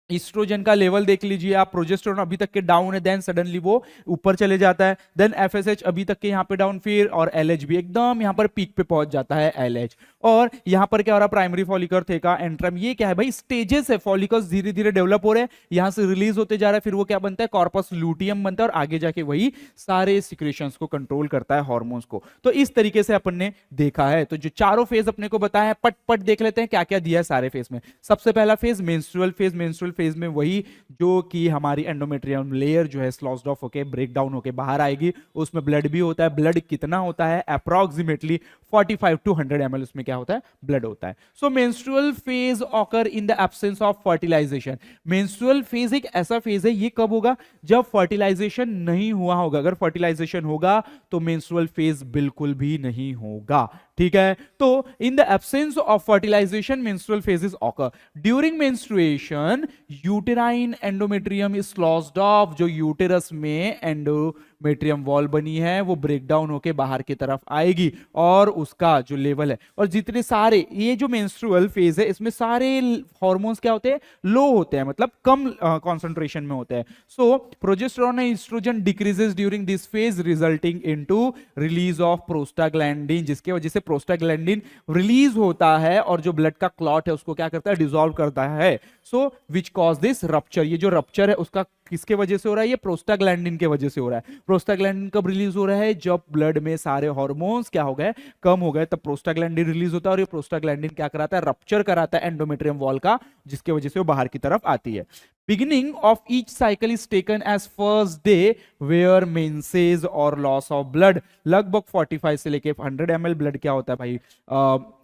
ईस्ट्रोजन का लेवल देख लीजिए आप, प्रोजेस्टेरोन अभी तक के डाउन है, देन सडनली वो ऊपर चले जाता है। देन एफएसएच अभी तक के यहाँ पे डाउन, फिर और एलएच भी एकदम यहाँ पर पीक पे पहुंच जाता है एलएच। और यहाँ पर क्या हो रहा है? प्राइमरी फॉलिकल, थेका, एंट्रम, ये क्या है भाई? स्टेजेस है। फॉलिकल्स धीरे धीरे डेवलप हो रहे हैं, यहाँ से रिलीज होते जा रहा है, फिर वो क्या बनता है? कॉर्पस लूटियम बनता है, और आगे जाके वही सारे सिक्रेशंस को कंट्रोल करता है, हॉर्मोन्स को। तो इस तरीके से अपन ने देखा है। तो जो चारों फेज अपने को बताया, पट पट देख लेते हैं क्या क्या दिया है सारे फेज में। सबसे पहला phase menstrual phase. Menstrual phase में वही जो कि हमारी एंडोमेट्रियम लेयर जो है स्लॉस्ड ऑफ होके ब्रेक डाउन होके बाहर आएगी, उसमें ब्लड भी होता है। ब्लड कितना होता है? अप्रॉक्सीमेटली 45 to 100 ml उसमें क्या होता है? ब्लड होता है। So menstrual phase occur in the absence of fertilisation. Menstrual phase एक ऐसा फेज है, ये कब होगा? जब फर्टिलाइजेशन नहीं हुआ होगा। अगर फर्टिलाइजेशन होगा तो मेंस्ट्रुअल फेज बिल्कुल भी नहीं होगा, ठीक है? तो in the absence of fertilisation menstrual phases occur. During menstruation uterine endometrium is lost off. जो यूटेरस में एंडोमेट्रियम वॉल बनी है वो ब्रेक डाउन होके बाहर की तरफ आएगी, और उसका जो लेवल है, और जितने सारे ये जो मेंस्ट्रुअल फेज है इसमें सारे हार्मोन्स क्या होते हैं? लो होते हैं, मतलब कम कंसंट्रेशन में होते हैं। So progesterone and estrogen decreases during this phase, resulting into release of prostaglandin, जिसके वजह से प्रोस्टाग्लैंडिन रिलीज होता है और जो ब्लड का क्लॉट है उसको क्या करता है? डिसॉल्व करता है। सो विच कॉज दिस रप्चर। ये जो रप्चर है उसका किसके वजह से हो रहा है? ये प्रोस्टाग्लैंडिन के वजह से हो रहा है। प्रोस्टाग्लैंडिन कब रिलीज हो रहा है? जब ब्लड में सारे हार्मोन्स क्या हो गए? कम हो गए, तब प्रोस्टाग्लैंडिन रिलीज होता है। और ये प्रोस्टाग्लैंडिन क्या कराता है? रप्चर कराता है एंडोमेट्रियम वॉल का, जिसके वजह से वो बाहर की तरफ आती है। Beginning of each cycle is taken as first day where menses और loss of blood। लगभग 45 से लेके 100 ml ब्लड क्या होता है भाई?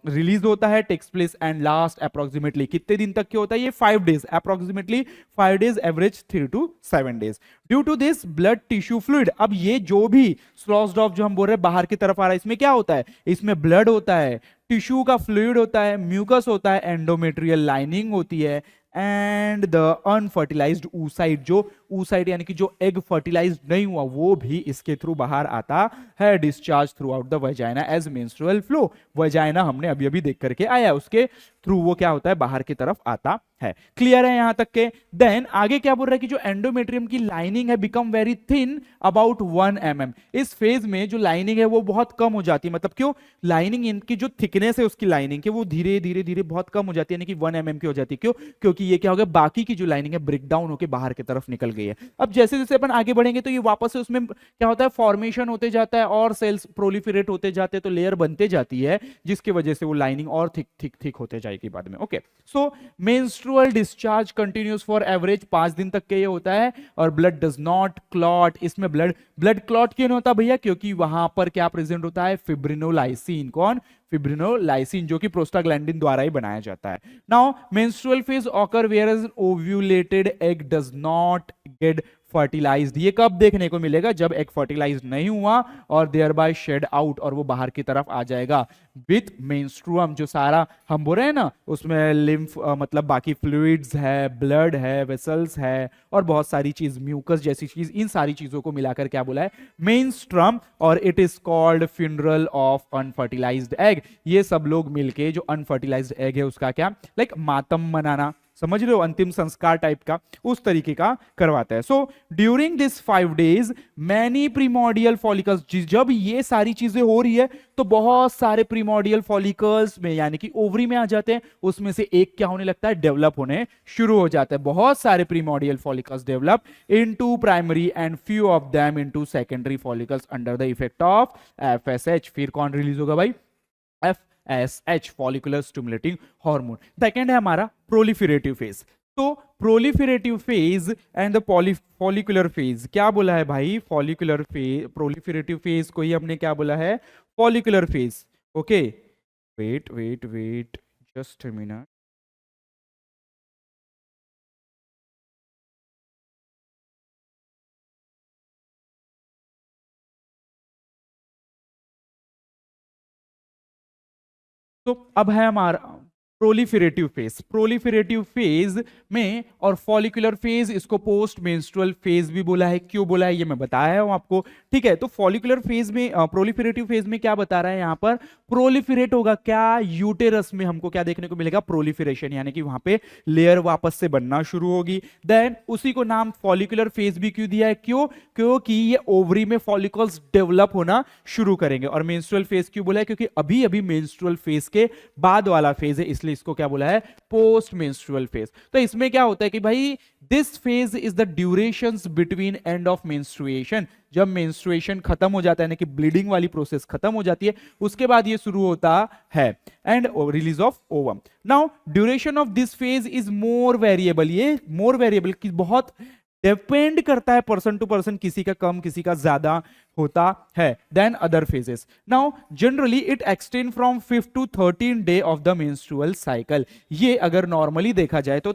रिलीज होता है, takes place, and last approximately कितने दिन तक के होता है? ये 5 days, approximately 5 days, average 3 to 7 days. Due to this blood tissue fluid. अब ये जो भी स्लॉस्ड ऑफ जो हम बोल रहे हैं बाहर की तरफ आ रहा है, इसमें क्या होता है? इसमें ब्लड होता है, टिश्यू का फ्लूइड होता है, म्यूकस होता है, एंडोमेट्रियल लाइनिंग होती है, एंड द अनफर्टिलाइज्ड oocyte जो oocyte यानी कि जो एग फर्टिलाइज नहीं हुआ वो भी इसके थ्रू बाहर आता है, discharge throughout the vagina as menstrual flow. Vagina हमने अभी अभी देख करके आया, उसके थ्रू वो क्या होता है, बाहर की तरफ आता है। क्लियर है यहां तक के? देन आगे क्या बोल रहा है कि जो एंडोमेट्रियम की लाइनिंग है become very thin about 1 mm। इस फेज में जो लाइनिंग है वो बहुत कम हो जाती है। मतलब क्यों? लाइनिंग इनकी जो थिकनेस है उसकी लाइनिंग की वो धीरे धीरे धीरे बहुत कम हो जाती है, यानी कि 1 mm की हो जाती है। क्यों? क्योंकि ये क्या हो गया, बाकी की जो लाइनिंग है ब्रेक डाउन होकर बाहर की तरफ निकल गई है। अब जैसे जैसे अपन आगे बढ़ेंगे तो ये वापस से उसमें क्या होता है, फॉर्मेशन होते जाता है और सेल्स प्रोलिफरेट होते जाते हैं, तो लेयर बनते जाती है, जिसकी वजह से वो लाइनिंग और थिक थिक थिक होते जाएगी बाद में। Okay, so menstrual discharge continuous for average 5 दिन तक के ये होता है, और ब्लड डज नॉट क्लॉट। इसमें ब्लड क्लॉट क्यों नहीं होता भैया? क्योंकि वहां पर क्या प्रेजेंट होता है, फिब्रिनोलाइसिन। कौन? फिब्रिनोलाइसिन, जो कि प्रोस्टाग्लैंडिन द्वारा ही बनाया जाता है। Now menstrual phase occur where an ovulated egg does not get fertilized. ये कब देखने को मिलेगा? जब एग फर्टिलाइज नहीं हुआ और देयर बाय शेड आउट, और वो बाहर की तरफ आ जाएगा विथ मेंस्ट्रुअम। जो सारा हम बोल रहे हैं ना, उसमें लिम्फ मतलब बाकी फ्लूइड्स है, ब्लड है, वेसल्स है, और बहुत सारी चीज, म्यूकस जैसी चीज, इन सारी चीजों को मिलाकर क्या बोला है, मेंस्ट्रुअम। और it is called funeral of unfertilised egg. ये सब लोग मिलके जो अनफर्टिलाइज्ड एग है उसका क्या, लाइक मातम मनाना, समझ रहे हो, अंतिम संस्कार टाइप का, उस तरीके का करवाता है। So during this 5 days many primordial follicles, जब ये सारी चीजें हो रही है तो बहुत सारे प्रीमोडियल फॉलिकल्स में, यानी कि ओवरी में आ जाते हैं, उसमें से एक क्या होने लगता है, डेवलप होने शुरू हो जाता है। बहुत सारे primordial follicles develop into primary and few of them into secondary follicles under the effect of FSH। फिर कौन रिलीज होगा भाई? FSH, follicular stimulating hormone. Second है हमारा प्रोलिफरेटिव फेज। तो proliferative phase and the follicular phase, क्या बोला है भाई? फॉलिकुलर फेज, प्रोलिफरेटिव फेज को ही हमने क्या बोला है, follicular phase. Okay, wait wait wait just a minute. तो अब है हमारा प्रोलिफरेटिव फेज। प्रोलिफरेटिव फेज में और फॉलिकुलर फेज, इसको पोस्ट मेंस्ट्रुअल फेज भी बोला है। क्यों बोला है ये मैं बताया हूं आपको, ठीक है। तो फॉलिकुलर फेज में, प्रोलिफरेटिव फेज में क्या बता रहा है यहां पर, प्रोलिफरेट होगा क्या, यूटेरस में हमको क्या देखने को मिलेगा, प्रोलिफरेशन, यानी कि वहां पे लेयर वापस से बनना शुरू होगी। देन उसी को नाम फॉलिकुलर फेज भी क्यों दिया है? क्यों? क्योंकि ये ओवरी में फॉलिकल्स डेवलप होना शुरू करेंगे। और मेंस्ट्रुअल फेज क्यों बोला है? क्योंकि अभी अभी मेंस्ट्रुअल फेज के बाद वाला फेज है, इसलिए इसको क्या बोला है, पोस्ट मेंस्ट्रुअल फेज। तो इसमें क्या होता है कि भाई this phase is the durations between end of menstruation. जब मेंस्ट्रुएशन खत्म हो जाता है, यानी कि ब्लीडिंग वाली प्रोसेस खत्म हो जाती है, उसके बाद ये शुरू होता है, and release of ovum. Now duration of this phase is more variable. ये मोर वेरिएबल की बहुत डिपेंड करता है पर्सन टू पर्सन, किसी का कम किसी का ज्यादा होता है than other phases. Now generally it extend from 5th to 13th day of the menstrual cycle. ये अगर नॉर्मली देखा जाए तो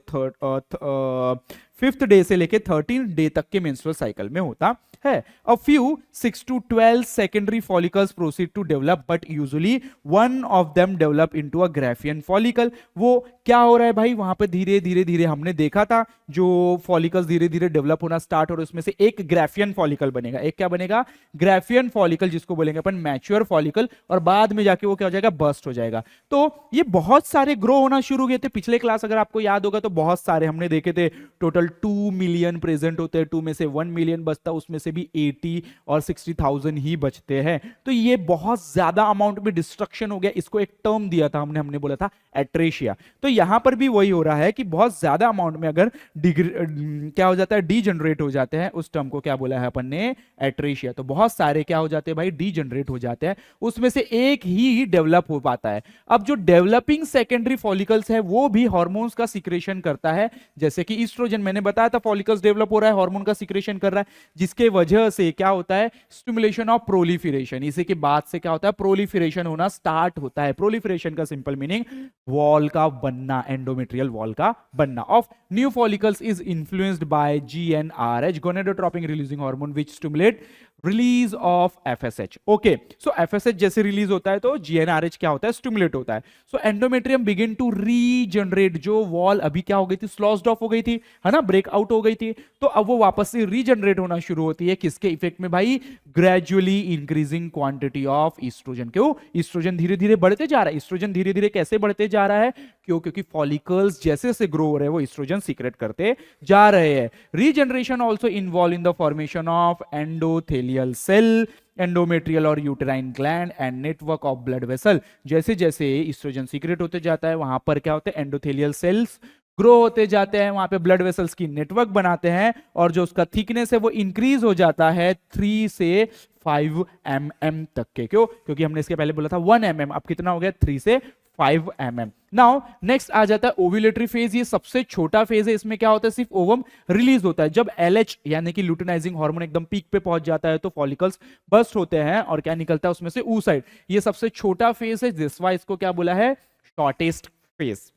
5th डे से लेके 13th डे तक के मेंस्ट्रुअल साइकिल में होता है। A few 6 to 12 secondary follicles proceed to develop, but usually one of them develop into a Graafian follicle। वो क्या हो रहा है भाई, वहां पे धीरे धीरे धीरे हमने देखा था जो फॉलिकल्स धीरे धीरे डेवलप होना स्टार्ट हो रहे, उसमें से एक ग्राफियन फॉलिकल बनेगा। एक क्या बनेगा, ग्राफियन फॉलिकल, जिसको बोलेंगे अपन मैच्योर फॉलिकल, और बाद में जाके वो क्या हो जाएगा, बस्ट हो जाएगा। तो ये बहुत सारे ग्रो होना शुरू हुए थे। पिछले क्लास अगर आपको याद होगा तो बहुत सारे हमने देखे थे, टोटल 2 मिलियन प्रेजेंट होते हैं, 2 में से 1 मिलियन बचता, उसमें से भी 80 और 60,000 ही बचते हैं। तो ये बहुत ज्यादा अमाउंट में डिस्ट्रक्शन हो गया। इसको एक टर्म दिया था हमने बोला था एट्रेशिया। तो यहां पर भी वही हो रहा है कि बहुत ज्यादा अमाउंट में अगर क्या हो जाता है, डीजनरेट हो जाते हैं, उस टर्म को क्या बोला है अपन ने, एट्रेशिया। तो बहुत सारे क्या हो जाते हैं भाई, डीजनरेट हो जाते हैं, उसमें से एक ही डेवलप हो पाता है। अब जो डेवलपिंग सेकेंडरी फॉलिकल्स है वो भी हार्मोन्स का सिक्रेशन करता है, जैसे कि ईस्ट्रोजन, मैंने बताया था फॉलिकल्स डेवलप हो रहा है, हार्मोन का सिक्रेशन कर रहा है, जिसके वजह से क्या होता है, स्टिमुलेशन ऑफ प्रोलिफरेशन। इसी के बाद से क्या होता है, प्रोलिफरेशन होना स्टार्ट होता है। प्रोलिफरेशन का सिंपल मीनिंग वॉल का बनना, एंडोमेट्रियल वॉल का बनना of new follicles is influenced by GnRH, gonadotropin releasing hormone, which stimulate release of FSH. Okay, so FSH जैसे रिलीज होता है तो जीएनआरएच क्या होता है, स्टिमुलेट होता है। सो एंडोमेट्रियम बिगिन टू रीजनरेट, जो वॉल अभी क्या हो गई थी, स्लॉस्ड ऑफ हो गई थी, है ना, ब्रेकआउट हो गई थी, तो अब वो वापस से रीजनरेट होना शुरू होती है। किसके इफेक्ट में भाई, gradually increasing quantity of estrogen. क्यों, ईस्ट्रोजन धीरे धीरे बढ़ते जा रहा है। ईस्ट्रोजन धीरे धीरे कैसे बढ़ते जा रहा है, क्यों, क्योंकि फॉलिकल्स जैसे जैसे ग्रो हो रहे हैं वो ईस्ट्रोजन सीक्रेट करते जा रहे हैं। Regeneration also involve in the formation of endothelial cell, endometrial और uterine gland and network of blood vessel. जैसे जैसे ईस्ट्रोजन सीक्रेट होते जाता है वहां पर क्या होते हैं, एंडोथेलियल सेल्स ग्रो होते जाते हैं, वहां पे ब्लड वेसल्स की नेटवर्क बनाते हैं, और जो उसका थिकनेस है वो इंक्रीज हो जाता है 3 से 5 mm तक के। क्यों, क्योंकि हमने इसके पहले बोला था 1 mm, अब कितना हो गया, 3 से 5 mm। नाउ नेक्स्ट आ जाता है ओव्यूलेटरी फेज। ये सबसे छोटा फेज है, इसमें क्या होता है, सिर्फ ओवम रिलीज होता है। जब LH यानी कि लुटिनाइजिंग हार्मोन एकदम पीक पे पहुंच जाता है तो फॉलिकल्स बस्ट होते हैं और क्या निकलता है उसमें से, oocyte। ये सबसे छोटा फेज है, जिस वाइज इसको क्या बोला है, shortest phase.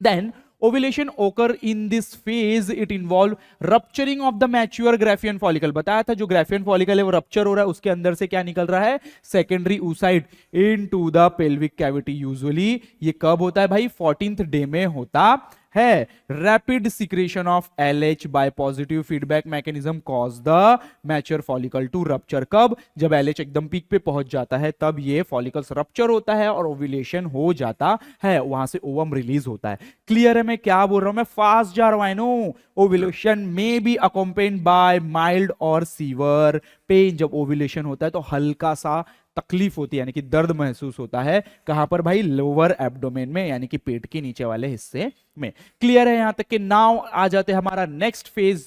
Then ovulation occur in this phase, it involve rupturing of the mature Graafian follicle। बताया था जो Graafian follicle है वो रप्चर हो रहा है, उसके अंदर से क्या निकल रहा है, secondary oocyte into the pelvic cavity। Usually ये कब होता है भाई, 14th डे में होता है। Rapid secretion of LH by positive feedback mechanism cause the mature follicle to rupture. कब, जब LH एकदम पीक पे पहुंच जाता है तब ये फॉलिकल्स रप्चर होता है और ओव्यूलेशन हो जाता है, वहां से ओवम रिलीज होता है। क्लियर है मैं क्या बोल रहा हूं, मैं फास्ट जा रहा हूं, आई नो। ओव्यूलेशन में बी अकम्पेन्ड बाय माइल्ड और सीवर पेन। जब ओव्यूलेशन होता है तो हल्का सा तकलीफ होती है, यानी कि दर्द महसूस होता है। कहां पर भाई, लोअर एब्डोमेन में, यानी कि पेट के नीचे वाले हिस्से में। क्लियर है यहां तक के। नाउ आ जाते हैं हमारा नेक्स्ट फेज,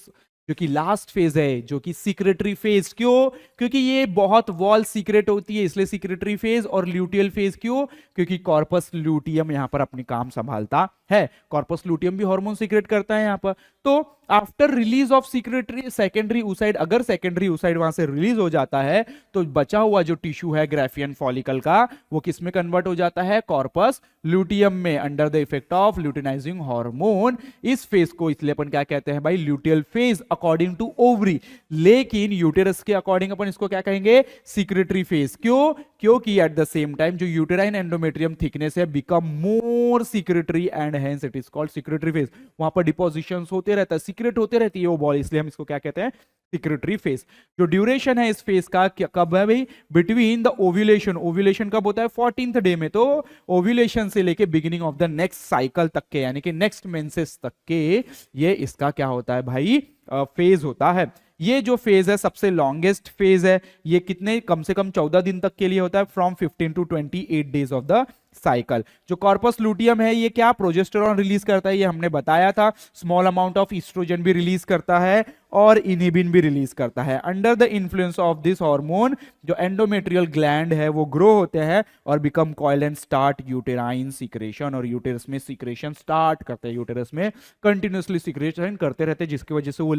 जो कि लास्ट फेज है, जो कि सीक्रेटरी फेज। क्यों, क्योंकि ये बहुत वॉल सीक्रेट होती है इसलिए सीक्रेटरी फेज। और ल्यूटियल फेज क्यों, क्योंकि कॉर्पस ल्यूटियम यहां पर अपनी काम संभालता है। कॉर्पस ल्यूटियम भी हार्मोन सीक्रेट करता है यहां पर। तो after release of secretory secondary oocyte, अगर सेकेंडरी oocyte वहां से रिलीज हो जाता है तो बचा हुआ जो टिश्यू है ग्राफियन फॉलिकल का, वो किस में कन्वर्ट हो जाता है, कॉर्पस ल्यूटियम में, under the effect of luteinising hormone. इस फेज को इसलिए अपन क्या कहते हैं भाई, luteal phase according to ovary. लेकिन यूटेरस के अकॉर्डिंग अपन इसको क्या कहेंगे, सीक्रेटरी फेज। क्यों, क्योंकि एट द सेम टाइम जो यूटेराइन एंडोमेट्रियम थिकनेस है become more secretory and hence it is called secretory phase. वहां पर डिपोजिशंस होते रहता है, सीक्रेट होते रहती है वो बॉल, इसलिए हम इसको क्या कहते हैं, सीक्रेटरी फेज। जो ड्यूरेशन है इस फेज का कब है भाई, बिटवीन द ओव्यूलेशन। ओव्यूलेशन कब होता है, 14th डे में। तो ओव्यूलेशन से लेके beginning of the next cycle तक के, यानी कि नेक्स्ट मेंसेस तक के, ये इसका क्या होता है भाई, फेज होता है। ये जो फेज है सबसे लॉन्गेस्ट फेज है। ये कितने, कम से कम 14 दिन तक के लिए होता है, from 15 to 28 days of the cycle. जो कॉर्पस लूटियम है ये क्या, प्रोजेस्टेरॉन रिलीज करता है, ये हमने बताया था। स्मॉल अमाउंट ऑफ ईस्ट्रोजन भी रिलीज करता है और इनहिबिन भी रिलीज करता है। Under the influence of this hormone जो एंडोमेट्रियल ग्लैंड है वो ग्रो होते हैं और become coil and start uterine secretion. और यूटेरस में सीक्रेशन स्टार्ट करते हैं, यूटेरस में कंटिन्यूअसली सीक्रेशन करते रहते हैं, जिसकी वजह से वो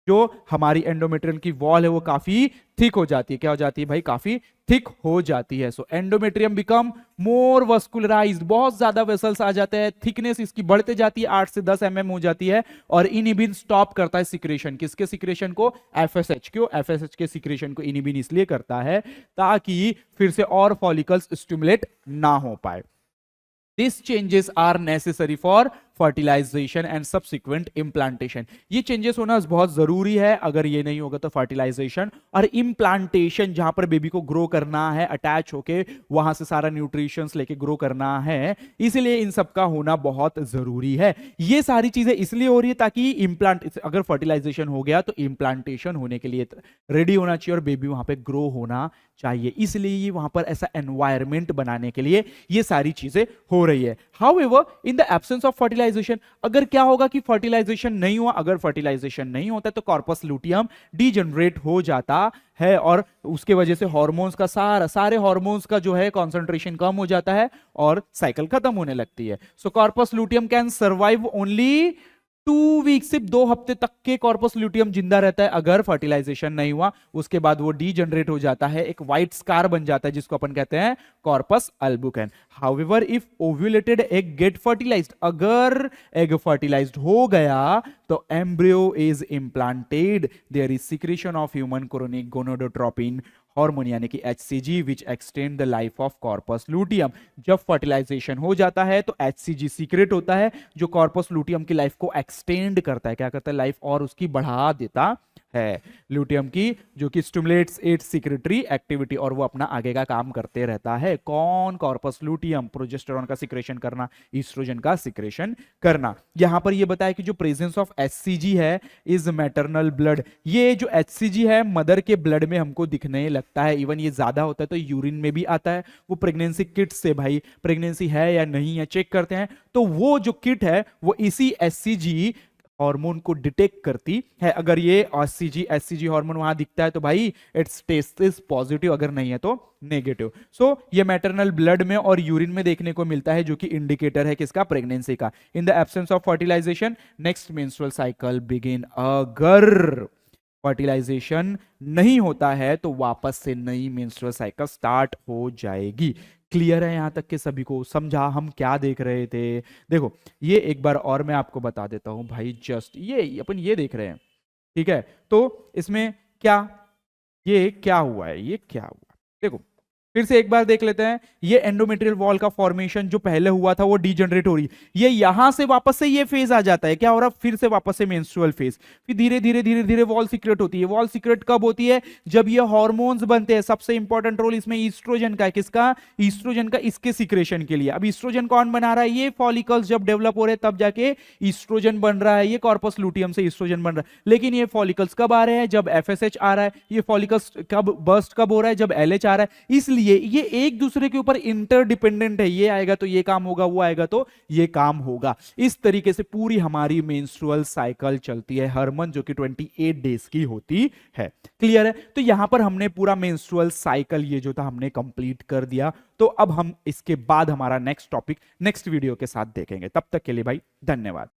जो हमारी एंडोमेट्रियल की वॉल है वो काफी थिक हो जाती है। क्या हो जाती है भाई, काफी थिक हो जाती है। सो एंडोमेट्रियम बिकम मोर वस्कुलराइज्ड, बहुत ज्यादा वेसल्स आ जाते हैं, थिकनेस इसकी बढ़ते जाती है, 8 से 10 mm हो जाती है। और इनहिबिन स्टॉप करता है सिक्रेशन, किसके सिक्रेशन को, एफएसएच। क्यों, एफएसएच के सिक्रेशन को इनहिबिन इसलिए करता है ताकि फिर से और फॉलिकल्स स्टिमुलेट ना हो पाए। These changes are necessary for fertilisation and subsequent implantation. ये चेंजेस होना बहुत जरूरी है, अगर ये नहीं होगा तो फर्टिलाइजेशन और इम्प्लांटेशन, जहां पर बेबी को ग्रो करना है, अटैच होके वहां से सारा न्यूट्रिशंस लेके ग्रो करना है, इसलिए इन सब का होना बहुत जरूरी है। ये सारी चीजें इसलिए हो रही है ताकि इम्प्लांट, अगर फर्टिलाइजेशन हो गया तो इम्प्लांटेशन होने के लिए रेडी होना चाहिए और बेबी वहां पे ग्रो होना चाहिए। इसलिए ये वहां पर ऐसा एनवायरमेंट बनाने के लिए ये सारी चीजें हो रही है। However in the absence of fertilisation, अगर क्या होगा कि फर्टिलाइजेशन नहीं हुआ, अगर फर्टिलाइजेशन नहीं होता तो कॉर्पस लूटियम डीजनरेट हो जाता है और उसके वजह से हार्मोन्स का सारे हार्मोन्स का जो है कंसंट्रेशन कम हो जाता है और साइकिल खत्म होने लगती है। So corpus luteum can survive only 2 week, सिर्फ 2 हफ्ते तक के कॉर्पस ल्यूटियम जिंदा रहता है अगर फर्टिलाइजेशन नहीं हुआ। उसके बाद वो डीजनरेट हो जाता है, एक व्हाइट स्कार बन जाता है जिसको अपन कहते हैं corpus albicans. However if ovulated egg get fertilized, अगर एग फर्टिलाइज्ड हो गया तो embryo is implanted, there is secretion of human chorionic gonadotropin hormone यानी कि HCG which extend the life of corpus luteum. जब फर्टिलाइजेशन हो जाता है तो HCG सीक्रेट होता है जो कॉर्पस लूटियम की लाइफ को एक्सटेंड करता है, क्या करता है, लाइफ और उसकी बढ़ा देता है ल्यूटियम की, जो कि स्टिमुलेट्स इट्स सिक्रेटरी एक्टिविटी, और वो अपना आगे का काम करते रहता है। कौन? Corpus luteum. प्रोजेस्टेरॉन का सिक्रेशन करना, ईस्ट्रोजन का सिक्रेशन करना। यहां पर ये बताया कि जो प्रेजेंस ऑफ HCG है इज मैटरनल ब्लड, ये जो HCG है मदर के ब्लड में हमको दिखने लगता है, इवन ये ज्यादा होता है तो यूरिन में भी आता है। वो प्रेगनेंसी किट से भाई प्रेगनेंसी है या नहीं है चेक करते हैं, तो वो जो किट है वो इसी HCG हार्मोन को डिटेक्ट करती है। अगर ये HCG हार्मोन वहां दिखता है तो भाई इट्स टेस्ट इज पॉजिटिव, अगर नहीं है तो नेगेटिव। सो ये मैटरनल ब्लड में और यूरिन में देखने को मिलता है, जो कि इंडिकेटर है किसका? प्रेगनेंसी का। In the absence of fertilisation next menstrual cycle begin. अगर फर्टिलाइजेशन नहीं होता है तो वापस से नई मेंस्ट्रुअल साइकिल स्टार्ट हो जाएगी। क्लियर है यहां तक के सभी को? समझा हम क्या देख रहे थे? देखो ये एक बार और मैं आपको बता देता हूं भाई, जस्ट ये अपन ये देख रहे हैं, ठीक है? तो इसमें क्या, ये क्या हुआ है, ये क्या हुआ, देखो फिर से एक बार देख लेते हैं। ये एंडोमेट्रियल वॉल का फॉर्मेशन जो पहले हुआ था वो डीजनरेट हो रही, ये यहां से वापस से ये फेज आ जाता है, क्या हो रहा? फिर से वापस से मेंस्ट्रुअल फेज, फिर धीरे धीरे धीरे धीरे वॉल सीक्रेट होती है। वॉल सीक्रेट कब होती है? जब ये हार्मोन्स बनते हैं। सबसे इंपॉर्टेंट रोल इसमें ईस्ट्रोजन का है। किसका? ईस्ट्रोजन का, इसके सीक्रेशन के लिए। अब ईस्ट्रोजन कौन बना रहा है? ये फॉलिकल्स जब डेवलप हो रहे हैं तब जाके ईस्ट्रोजन बन रहा है, ये कॉर्पस लूटियम से ईस्ट्रोजन बन रहा है। लेकिन ये फॉलिकल्स कब आ रहे हैं? जब FSH आ रहा है। ये फॉलिकल्स कब बर्स्ट कब हो रहा है? जब LH आ रहा है। इसलिए ये एक दूसरे के ऊपर इंटरडिपेंडेंट है, ये आएगा तो ये काम होगा, वो आएगा तो ये काम होगा। इस तरीके से पूरी हमारी मेंस्ट्रुअल साइकिल चलती है हर मंथ, जो कि 28 डेज की होती है। क्लियर है? तो यहां पर हमने पूरा मेंस्ट्रुअल साइकिल ये जो था हमने कंप्लीट कर दिया। तो अब हम इसके बाद हमारा नेक्स्ट टॉपिक नेक्स्ट वीडियो के साथ देखेंगे। तब तक के लिए भाई धन्यवाद।